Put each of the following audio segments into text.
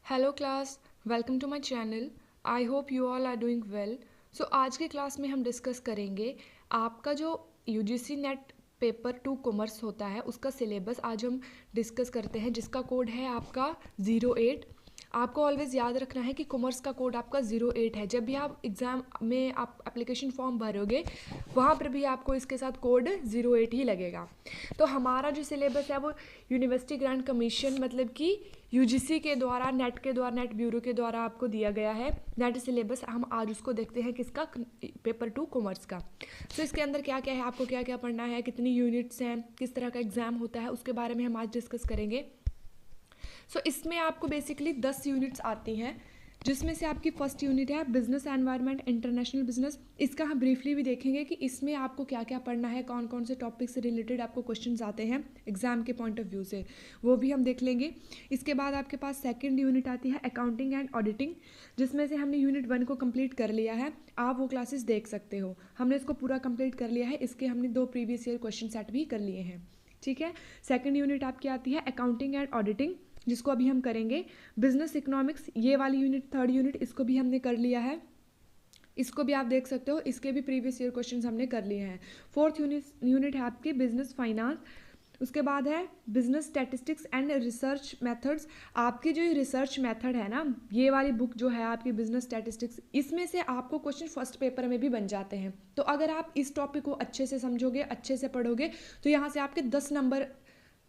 Hello class, welcome to my channel. I hope you all are doing well. So आज के class में हम discuss करेंगे आपका जो यूजीसी नेट पेपर 2 कॉमर्स होता है उसका सिलेबस आज हम डिस्कस करते हैं, जिसका कोड है आपका 08। आपको ऑलवेज याद रखना है कि कॉमर्स का कोड आपका 08 है। जब भी आप एग्ज़ाम में आप एप्लीकेशन फॉर्म भरोगे वहाँ पर भी आपको इसके साथ कोड 08 ही लगेगा। तो हमारा जो सिलेबस है वो यूनिवर्सिटी ग्रांट कमीशन मतलब कि यूजीसी के द्वारा नेट ब्यूरो के द्वारा आपको दिया गया है नेट सिलेबस। हम आज उसको देखते हैं किसका, पेपर 2 कॉमर्स का। तो इसके अंदर क्या क्या है, आपको क्या क्या पढ़ना है, कितनी यूनिट्स हैं, किस तरह का एग्ज़ाम होता है, उसके बारे में हम आज डिस्कस करेंगे। इसमें आपको बेसिकली 10 यूनिट्स आती हैं, जिसमें से आपकी फर्स्ट यूनिट है बिजनेस एनवायरनमेंट इंटरनेशनल बिजनेस। इसका हम ब्रीफली भी देखेंगे कि इसमें आपको क्या क्या पढ़ना है, कौन कौन से टॉपिक से रिलेटेड आपको क्वेश्चंस आते हैं एग्जाम के पॉइंट ऑफ व्यू से, वो भी हम देख लेंगे। इसके बाद आपके पास सेकंड यूनिट आती है अकाउंटिंग एंड ऑडिटिंग, जिसमें से हमने यूनिट 1 को कंप्लीट कर लिया है। आप वो क्लासेस देख सकते हो, हमने इसको पूरा कंप्लीट कर लिया है। इसके हमने 2 प्रीवियस ईयर क्वेश्चन सेट भी कर लिए हैं। ठीक है, सेकंड यूनिट आपकी आती है अकाउंटिंग एंड ऑडिटिंग, जिसको अभी हम करेंगे। बिजनेस इकोनॉमिक्स, ये वाली यूनिट थर्ड यूनिट, इसको भी हमने कर लिया है। इसको भी आप देख सकते हो, इसके भी प्रीवियस ईयर क्वेश्चंस हमने कर लिए हैं। फोर्थ यूनिट है आपकी बिजनेस फाइनेंस। उसके बाद है business statistics and research methods. आपकी जो ये रिसर्च मेथड है ना, ये वाली बुक जो है आपकी बिजनेस स्टैटिस्टिक्स, इसमें से आपको क्वेश्चन फर्स्ट पेपर में भी बन जाते हैं। तो अगर आप इस टॉपिक को अच्छे से समझोगे, अच्छे से पढ़ोगे, तो यहाँ से आपके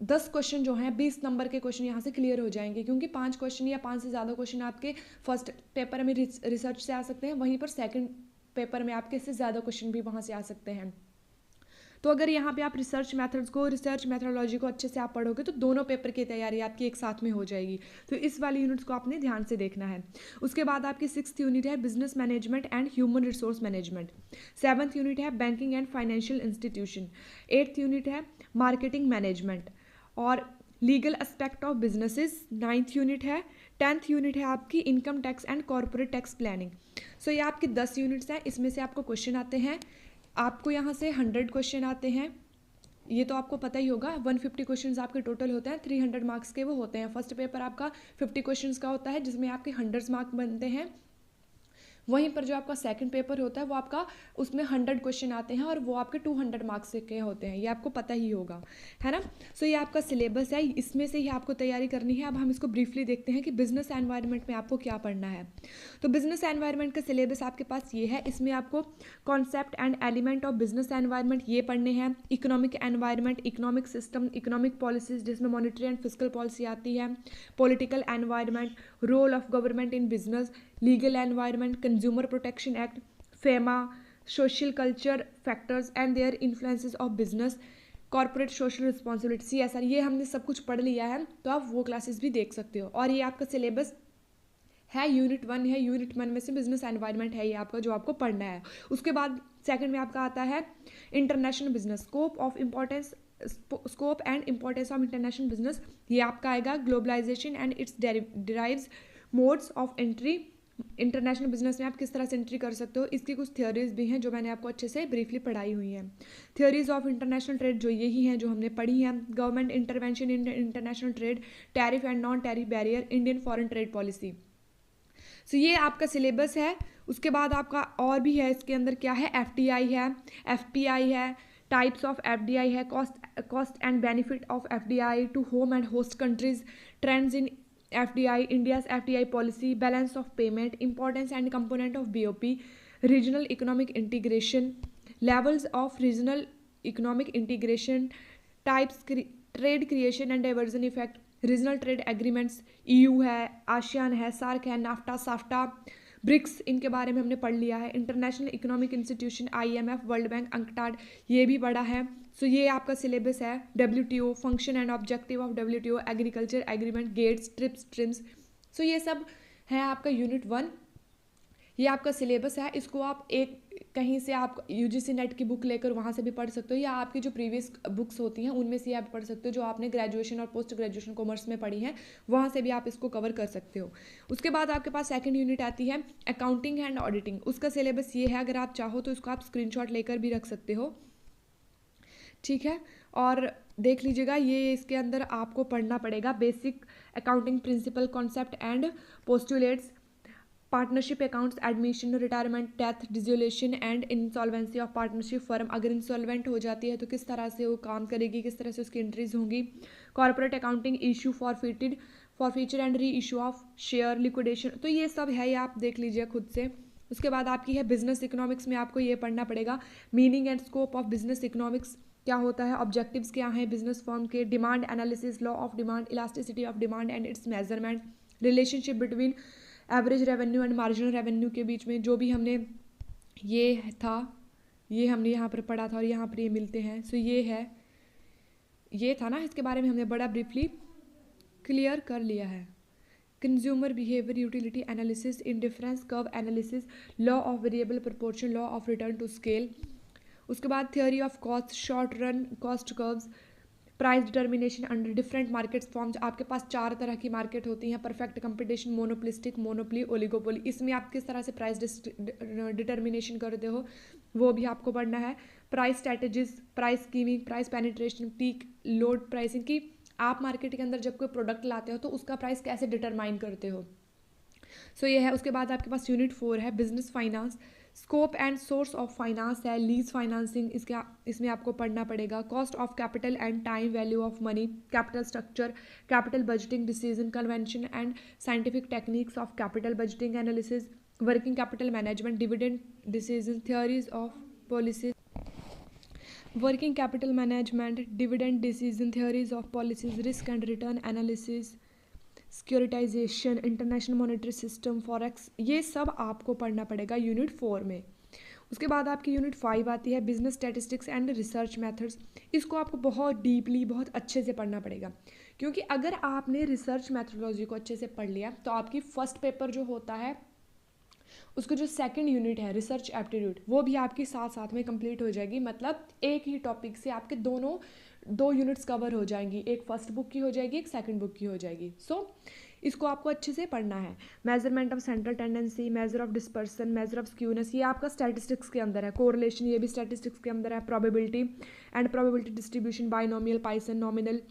10 क्वेश्चन जो हैं, 20 नंबर के क्वेश्चन यहाँ से क्लियर हो जाएंगे, क्योंकि 5 क्वेश्चन या 5 से ज़्यादा क्वेश्चन आपके फर्स्ट पेपर में रिसर्च से आ सकते हैं, वहीं पर सेकंड पेपर में आपके इससे ज़्यादा क्वेश्चन भी वहाँ से आ सकते हैं। तो अगर यहाँ पे आप रिसर्च मेथडोलॉजी को अच्छे से आप पढ़ोगे तो दोनों पेपर की तैयारी आपकी एक साथ में हो जाएगी। तो इस वाली यूनिट्स को आपने ध्यान से देखना है। उसके बाद आपकी 6th यूनिट है business management and human resource management. 7th unit है banking and financial institution. 8th unit है मार्केटिंग मैनेजमेंट और legal aspect of businesses. 9th unit है। 10th यूनिट है आपकी income tax and corporate tax planning. So ये आपकी 10 units हैं। इसमें से आपको क्वेश्चन आते हैं, आपको यहाँ से 100 क्वेश्चन आते हैं, ये तो आपको पता ही होगा। 150 क्वेश्चंस आपके टोटल होते हैं, 300 मार्क्स के वो होते हैं। फर्स्ट पेपर आपका 50 क्वेश्चंस का होता है, जिसमें आपके 100 मार्क्स बनते हैं। वहीं पर जो आपका सेकंड पेपर होता है वो आपका, उसमें 100 क्वेश्चन आते हैं और वो आपके 200 मार्क्स के होते हैं, ये आपको पता ही होगा, है ना। सो ये आपका सिलेबस है, इसमें से ही आपको तैयारी करनी है। अब हम इसको ब्रीफली देखते हैं कि बिजनेस एनवायरनमेंट में आपको क्या पढ़ना है। तो बिजनेस एनवायरनमेंट का सिलेबस आपके पास ये है। इसमें आपको concept and element of business environment ये पढ़ने हैं। Economic environment, economic system, economic policies जिसमें मॉनिटरी एंड फिस्कल पॉलिसी आती है। Political environment, role of government in business, legal environment, consumer protection act, FEMA, social culture factors and their influences of business, corporate social responsibility, CSR, ये हमने सब कुछ पढ़ लिया है। तो आप वो क्लासेस भी देख सकते हो। और ये आपका सिलेबस है, यूनिट 1 है। यूनिट 1 में से बिजनेस एनवायरनमेंट है ये आपका, जो आपको पढ़ना है। उसके बाद सेकंड में आपका आता है international business, scope and importance of international business. ये आपका आएगा globalisation and its derives modes of entry. International business में आप किस तरह से एंट्री कर सकते हो, इसकी कुछ थ्योरीज भी हैं जो मैंने आपको अच्छे से ब्रीफली पढ़ाई हुई हैं। थ्योरीज ऑफ इंटरनेशनल ट्रेड जो यही हैं जो हमने पढ़ी हैं। Government intervention in international trade, tariff and non tariff barrier, Indian foreign trade policy. So ये आपका सिलेबस है। उसके बाद आपका और भी है, इसके अंदर क्या है, FDI है, FPI है, टाइप्स ऑफ FDI है, cost and benefit of FDI to home and host countries, trends in FDI, India's FDI policy, balance of payment, importance and component of BOP, regional economic integration, levels of regional economic integration, types, trade creation and diversion effect, regional trade agreements, EU है, ASEAN है, SAARC है, NAFTA, SAFTA, BRICS, इनके बारे में हमने पढ़ लिया है। International economic institution, IMF, world bank, UNCTAD, ये भी पढ़ा है। सो ये आपका सिलेबस है। WTO, function and objective of WTO, agriculture agreement, GATS, TRIPS, TRIMs. So ये सब है आपका यूनिट 1। ये आपका सिलेबस है। इसको आप एक कहीं से आप UGC नेट की बुक लेकर वहाँ से भी पढ़ सकते हो, या आपकी जो प्रीवियस बुक्स होती हैं उनमें से आप पढ़ सकते हो, जो आपने ग्रेजुएशन और पोस्ट ग्रेजुएशन कॉमर्स में पढ़ी हैं, वहाँ से भी आप इसको कवर कर सकते हो। उसके बाद आपके पास सेकंड यूनिट आती है अकाउंटिंग एंड ऑडिटिंग। उसका सिलेबस ये है, अगर आप चाहो तो इसको आप स्क्रीनशॉट लेकर भी रख सकते हो, ठीक है। और देख लीजिएगा, ये इसके अंदर आपको पढ़ना पड़ेगा basic accounting principle concept and postulates, partnership accounts, admission, retirement, death, dissolution and insolvency of partnership firm, अगर इंसॉल्वेंट हो जाती है तो किस तरह से वो काम करेगी, किस तरह से उसकी एंट्रीज होंगी, corporate accounting, issue forfeiture and re issue of share, liquidation, तो ये सब है, ये आप देख लीजिए खुद से। उसके बाद आपकी है बिजनेस इकोनॉमिक्स में आपको ये पढ़ना पड़ेगा meaning and scope of business economics क्या होता है, ऑब्जेक्टिव्स क्या हैं बिजनेस फर्म के, demand analysis, law of demand, elasticity of demand and it's measurement, relationship between average revenue and marginal revenue के बीच में जो भी हमने ये था, ये हमने यहाँ पर पढ़ा था और यहाँ पर ये मिलते हैं। सो ये है, ये था ना, इसके बारे में हमने बड़ा ब्रीफली क्लियर कर लिया है। Consumer behaviour, utility analysis, indifference curve analysis, law of variable proportion, law of return to scale. उसके बाद theory of cost, short run cost curves, price determination under different market forms. आपके पास 4 तरह की market होती हैं, perfect competition, monopolistic, monopoly, oligopoly. इसमें आप किस तरह से प्राइस डिटर्मिनेशन करते हो वो भी आपको पढ़ना है। Price strategies, price skimming, price penetration, peak load pricing की आप मार्केट के अंदर जब कोई प्रोडक्ट लाते हो तो उसका प्राइस कैसे डिटरमाइन करते हो। सो ये है। उसके बाद आपके पास यूनिट 4 है business finance, scope and source of finance है, लीज फाइनेंसिंग, इसमें आपको पढ़ना पड़ेगा, cost of capital and time value of money, capital structure, capital budgeting decision, convention and scientific techniques of capital budgeting analysis, working capital management, dividend decision, theories of policies, working capital management, dividend decision, theories of policies, risk and return analysis, securitisation, international monetary system, forex, ये सब आपको पढ़ना पड़ेगा unit 4 में। उसके बाद आपकी unit 5 आती है business statistics and research methods. इसको आपको बहुत डीपली, बहुत अच्छे से पढ़ना पड़ेगा, क्योंकि अगर आपने रिसर्च मैथडोलॉजी को अच्छे से पढ़ लिया तो आपकी फर्स्ट पेपर जो होता है उसको जो सेकंड यूनिट है रिसर्च एप्टीट्यूड, वो भी आपकी साथ साथ में कंप्लीट हो जाएगी। मतलब एक ही टॉपिक से आपके दो यूनिट्स कवर हो जाएंगी, एक फर्स्ट बुक की हो जाएगी, एक सेकंड बुक की हो जाएगी। सो इसको आपको अच्छे से पढ़ना है। Measurement of central tendency, measure of dispersion, measure of skewness, ये आपका स्टैटिस्टिक्स के अंदर है। कोरिलेशन, ये भी स्टैटिस्टिक्स के अंदर है। Probability and probability distribution, binomial, Poisson, nominal,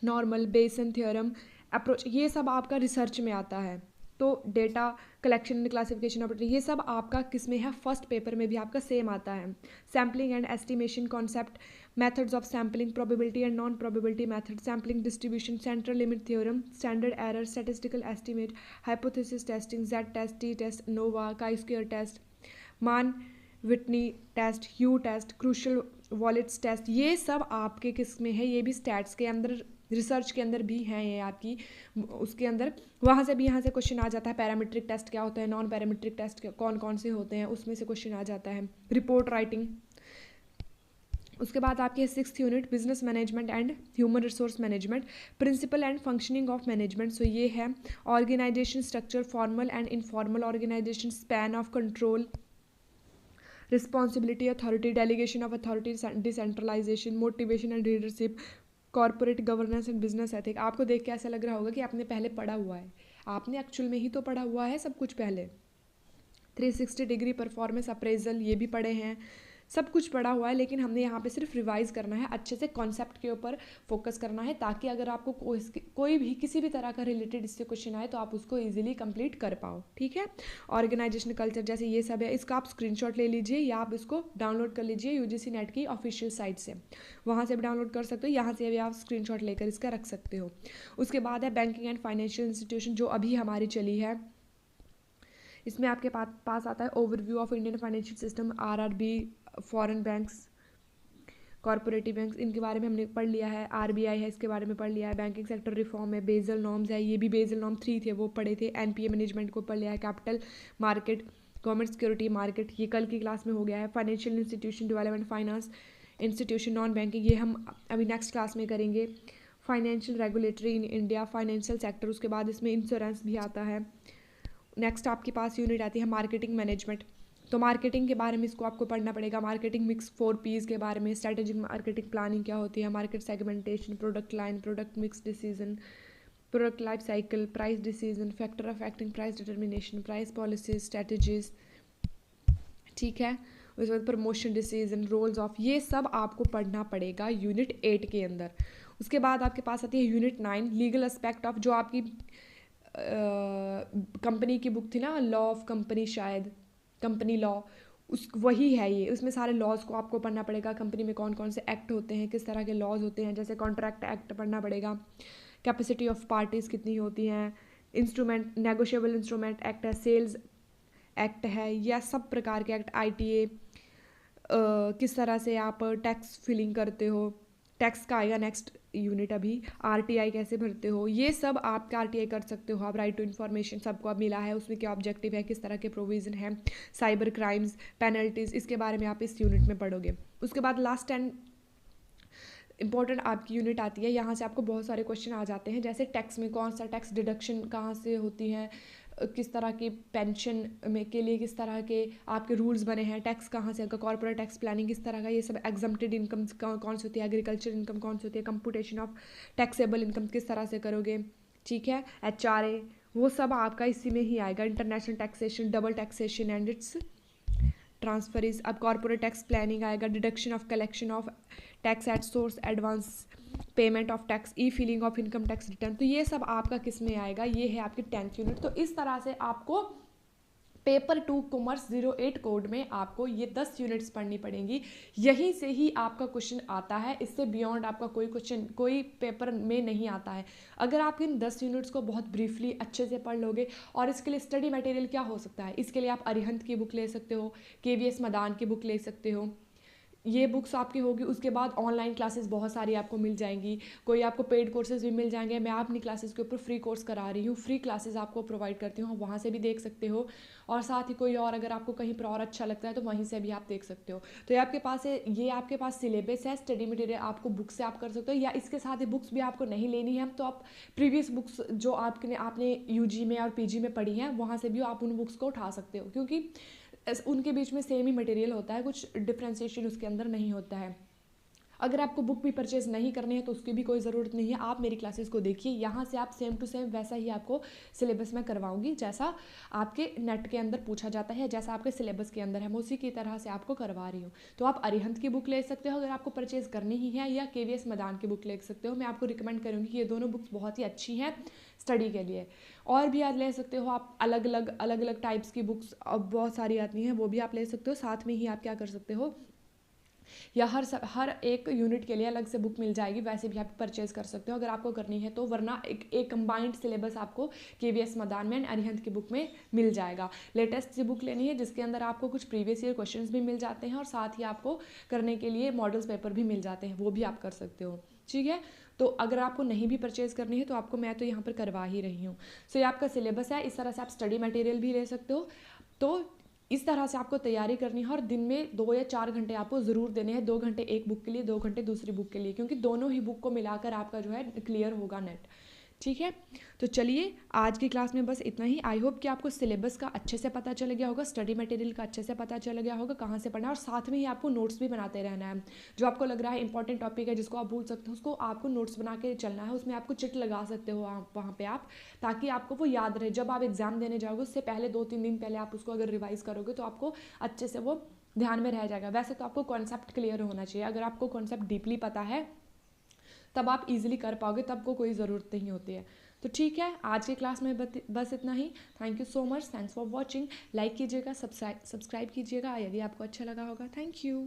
normal, Bayesian theorem, approach, ये सब आपका रिसर्च में आता है। तो data collection and classification operator, ये सब आपका किस में है, फर्स्ट पेपर में भी आपका सेम आता है। Sampling and estimation concept, methods of sampling, probability and non probability method, sampling distribution, central limit theorem, standard error, statistical estimate, hypothesis testing, Z test, T test, ANOVA, chi square test, Mann Whitney test, U test, Kruskal Wallis test, ये सब आपके किस में है, ये भी stats के अंदर, रिसर्च के अंदर भी हैं ये आपकी, उसके अंदर वहाँ से भी, यहाँ से क्वेश्चन आ जाता है। पैरामीट्रिक टेस्ट क्या होता है, नॉन पैरामीट्रिक टेस्ट कौन कौन से होते हैं, उसमें से क्वेश्चन आ जाता है। Report writing. उसके बाद आपकी है 6th unit business management and human resource management, principle and functioning of management. So ये है organisation structure, formal and informal organisation, span of control, responsibility, authority, delegation of authority, decentralisation, motivation and leadership, corporate governance and business ethic. आपको देख के ऐसा लग रहा होगा कि आपने पहले पढ़ा हुआ है, आपने एक्चुअल में ही तो पढ़ा हुआ है सब कुछ पहले। 360 डिग्री परफॉर्मेंस अप्रेजल, ये भी पढ़े हैं, सब कुछ पढ़ा हुआ है, लेकिन हमने यहाँ पे सिर्फ रिवाइज करना है, अच्छे से कॉन्सेप्ट के ऊपर फोकस करना है, ताकि अगर आपको कोई भी किसी भी तरह का रिलेटेड इससे क्वेश्चन आए तो आप उसको इजीली कंप्लीट कर पाओ। ठीक है। ऑर्गेनाइजेशन कल्चर जैसे ये सब है, इसका आप स्क्रीनशॉट ले लीजिए या आप इसको डाउनलोड कर लीजिए यूजीसी नेट की ऑफिशियल साइट से, वहाँ से भी डाउनलोड कर सकते हो, यहाँ से भी आप स्क्रीनशॉट लेकर इसका रख सकते हो। उसके बाद है बैंकिंग एंड फाइनेंशियल इंस्टीट्यूशन, जो अभी हमारी चली है। इसमें आपके पास आता है overview of Indian financial system, RRB, foreign banks, corporative banks, इनके बारे में हमने पढ़ लिया है। आरबीआई है, इसके बारे में पढ़ लिया है। बैंकिंग सेक्टर रिफॉर्म है, बेजल नॉर्म्स है, ये भी बेजल नॉर्म 3 थे वो पढ़े थे। एनपीए मैनेजमेंट को पढ़ लिया है। Capital market, government security market, ये कल की क्लास में हो गया है। Financial institution development, finance institution, non banking, ये हम अभी नेक्स्ट क्लास में करेंगे। Financial regulatory in India, financial sector, उसके बाद इसमें इंश्योरेंस भी आता है। नेक्स्ट आपके पास यूनिट आती है मार्केटिंग मैनेजमेंट, तो मार्केटिंग के बारे में इसको आपको पढ़ना पड़ेगा। मार्केटिंग मिक्स 4 P's के बारे में, स्ट्रेटेजिक मार्केटिंग प्लानिंग क्या होती है, market segmentation, product line, product mix decision, product life cycle, price decision, factor affecting price determination, price policies, strategies. ठीक है। उसके बाद प्रमोशन डिसीजन, रोल्स ऑफ, ये सब आपको पढ़ना पड़ेगा यूनिट 8 के अंदर। उसके बाद आपके पास आती है यूनिट 9 लीगल एस्पेक्ट ऑफ, जो आपकी कंपनी की बुक थी ना, लॉ ऑफ कंपनी, शायद कंपनी लॉ, उस वही है ये। उसमें सारे लॉज को आपको पढ़ना पड़ेगा, कंपनी में कौन कौन से एक्ट होते हैं, किस तरह के लॉज होते हैं, जैसे कॉन्ट्रैक्ट एक्ट पढ़ना पड़ेगा, कैपेसिटी ऑफ पार्टीज़ कितनी होती हैं, इंस्ट्रूमेंट, नेगोशिएबल इंस्ट्रूमेंट एक्ट है, सेल्स एक्ट है, या सब प्रकार के एक्ट, ITA, किस तरह से आप टैक्स फिलिंग करते हो, टैक्स का आएगा नेक्स्ट यूनिट अभी, RTI कैसे भरते हो, ये सब आप RTI कर सकते हो आप। राइट टू इन्फॉर्मेशन सबको अब मिला है, उसमें क्या ऑब्जेक्टिव है, किस तरह के प्रोविज़न है, साइबर क्राइम्स, पेनल्टीज़, इसके बारे में आप इस यूनिट में पढ़ोगे। उसके बाद लास्ट 10 इंपॉर्टेंट आपकी यूनिट आती है, यहाँ से आपको बहुत सारे क्वेश्चन आ जाते हैं, जैसे टैक्स में कौन सा टैक्स डिडक्शन कहाँ से होती है, किस तरह की पेंशन में के लिए किस तरह के आपके रूल्स बने हैं, टैक्स कहाँ से आएगा, कॉर्पोरेट टैक्स प्लानिंग किस तरह का, ये सब एग्जम्प्टेड इनकम कौन सी होती है, एग्रीकल्चर इनकम कौन सी होती है, कंप्यूटेशन ऑफ टैक्सेबल इनकम किस तरह से करोगे, ठीक है, HRA, वो सब आपका इसी में ही आएगा। International taxation, double taxation and it's transfer is, अब कॉर्पोरेट टैक्स प्लानिंग आएगा, deduction of collection of tax at source, advance payment of tax, E filling of income tax return, तो ये सब आपका किस में आएगा, ये है आपकी 10th यूनिट। तो इस तरह से आपको पेपर 2 कॉमर्स 08 कोड में आपको ये 10 यूनिट्स पढ़नी पड़ेंगी, यहीं से ही आपका क्वेश्चन आता है, इससे बियॉन्ड आपका कोई क्वेश्चन कोई पेपर में नहीं आता है। अगर आप इन 10 यूनिट्स को बहुत ब्रीफली अच्छे से पढ़ लोगे, और इसके लिए स्टडी मटेरियल क्या हो सकता है, इसके लिए आप अरिहंत की बुक ले सकते हो, KVS मदान की बुक ले सकते हो, ये बुक्स आपकी होगी। उसके बाद ऑनलाइन क्लासेस बहुत सारी आपको मिल जाएंगी, कोई आपको पेड कोर्सेज भी मिल जाएंगे, मैं अपनी क्लासेस के ऊपर फ्री कोर्स करा रही हूँ, फ्री क्लासेस आपको प्रोवाइड करती हूँ, वहाँ से भी देख सकते हो, और साथ ही कोई और अगर आपको कहीं पर और अच्छा लगता है तो वहीं से भी आप देख सकते हो। तो ये आपके पास है, ये आपके पास सिलेबस है, स्टडी मटेरियल आपको बुक से आप कर सकते हो, या इसके साथ ही बुक्स भी आपको नहीं लेनी है तो आप प्रीवियस बुक्स जो आपने UG में और PG में पढ़ी हैं वहाँ से भी आप उन बुक्स को उठा सकते हो, क्योंकि उनके बीच में सेम ही मटेरियल होता है, कुछ डिफ्रेंसिएशन उसके अंदर नहीं होता है। अगर आपको बुक भी परचेज नहीं करनी है तो उसकी भी कोई ज़रूरत नहीं है, आप मेरी क्लासेस को देखिए, यहाँ से आप सेम टू सेम वैसा ही आपको सिलेबस में करवाऊंगी जैसा आपके नेट के अंदर पूछा जाता है, जैसा आपके सिलेबस के अंदर है, मैं उसी की तरह से आपको करवा रही हूँ। तो आप अरिहंत की बुक ले सकते हो अगर आपको परचेज करनी ही है, या KVS मदान की बुक ले सकते हो। मैं आपको रिकमेंड करूँगी कि ये दोनों बुक्स बहुत ही अच्छी हैं स्टडी के लिए। और भी आप ले सकते हो, आप अलग अलग टाइप्स की बुक्स अब बहुत सारी आती हैं, वो भी आप ले सकते हो। साथ में ही आप क्या कर सकते हो, या हर एक यूनिट के लिए अलग से बुक मिल जाएगी, वैसे भी आप परचेज कर सकते हो अगर आपको करनी है तो, वरना एक कंबाइंड सिलेबस आपको KVS मदान में एंड अरिहंत की बुक में मिल जाएगा। लेटेस्ट सी बुक लेनी है जिसके अंदर आपको कुछ प्रीवियस ईयर क्वेश्चंस भी मिल जाते हैं, और साथ ही आपको करने के लिए मॉडल्स पेपर भी मिल जाते हैं, वो भी आप कर सकते हो, ठीक है। तो अगर आपको नहीं भी परचेज करनी है तो आपको मैं तो यहाँ पर करवा ही रही हूँ। सो ये आपका सिलेबस है, इस तरह से आप स्टडी मटेरियल भी ले सकते हो। तो इस तरह से आपको तैयारी करनी है, और दिन में 2 या 4 घंटे आपको ज़रूर देने हैं, 2 घंटे एक बुक के लिए, 2 घंटे दूसरी बुक के लिए, क्योंकि दोनों ही बुक को मिलाकर आपका जो है क्लियर होगा नेट, ठीक है। तो चलिए आज की क्लास में बस इतना ही। आई होप कि आपको सिलेबस का अच्छे से पता चल गया होगा, स्टडी मटेरियल का अच्छे से पता चल गया होगा कहाँ से पढ़ना है, और साथ में ही आपको नोट्स भी बनाते रहना है। जो आपको लग रहा है इंपॉर्टेंट टॉपिक है जिसको आप भूल सकते हो, उसको आपको नोट्स बना के चलना है, उसमें आपको चिट लगा सकते हो आप वहाँ पे आप, ताकि आपको वो याद रहे। जब आप एग्जाम देने जाओगे उससे पहले 2-3 दिन पहले आप उसको अगर रिवाइज करोगे तो आपको अच्छे से वो ध्यान में रह जाएगा। वैसे तो आपको कॉन्सेप्ट क्लियर होना चाहिए, अगर आपको कॉन्सेप्ट डीपली पता है तब आप इजीली कर पाओगे, तब को कोई ज़रूरत नहीं होती है। तो ठीक है, आज की क्लास में बस इतना ही। Thank you so much, thanks for watching. Like कीजिएगा, सब्सक्राइब कीजिएगा यदि आपको अच्छा लगा होगा। Thank you.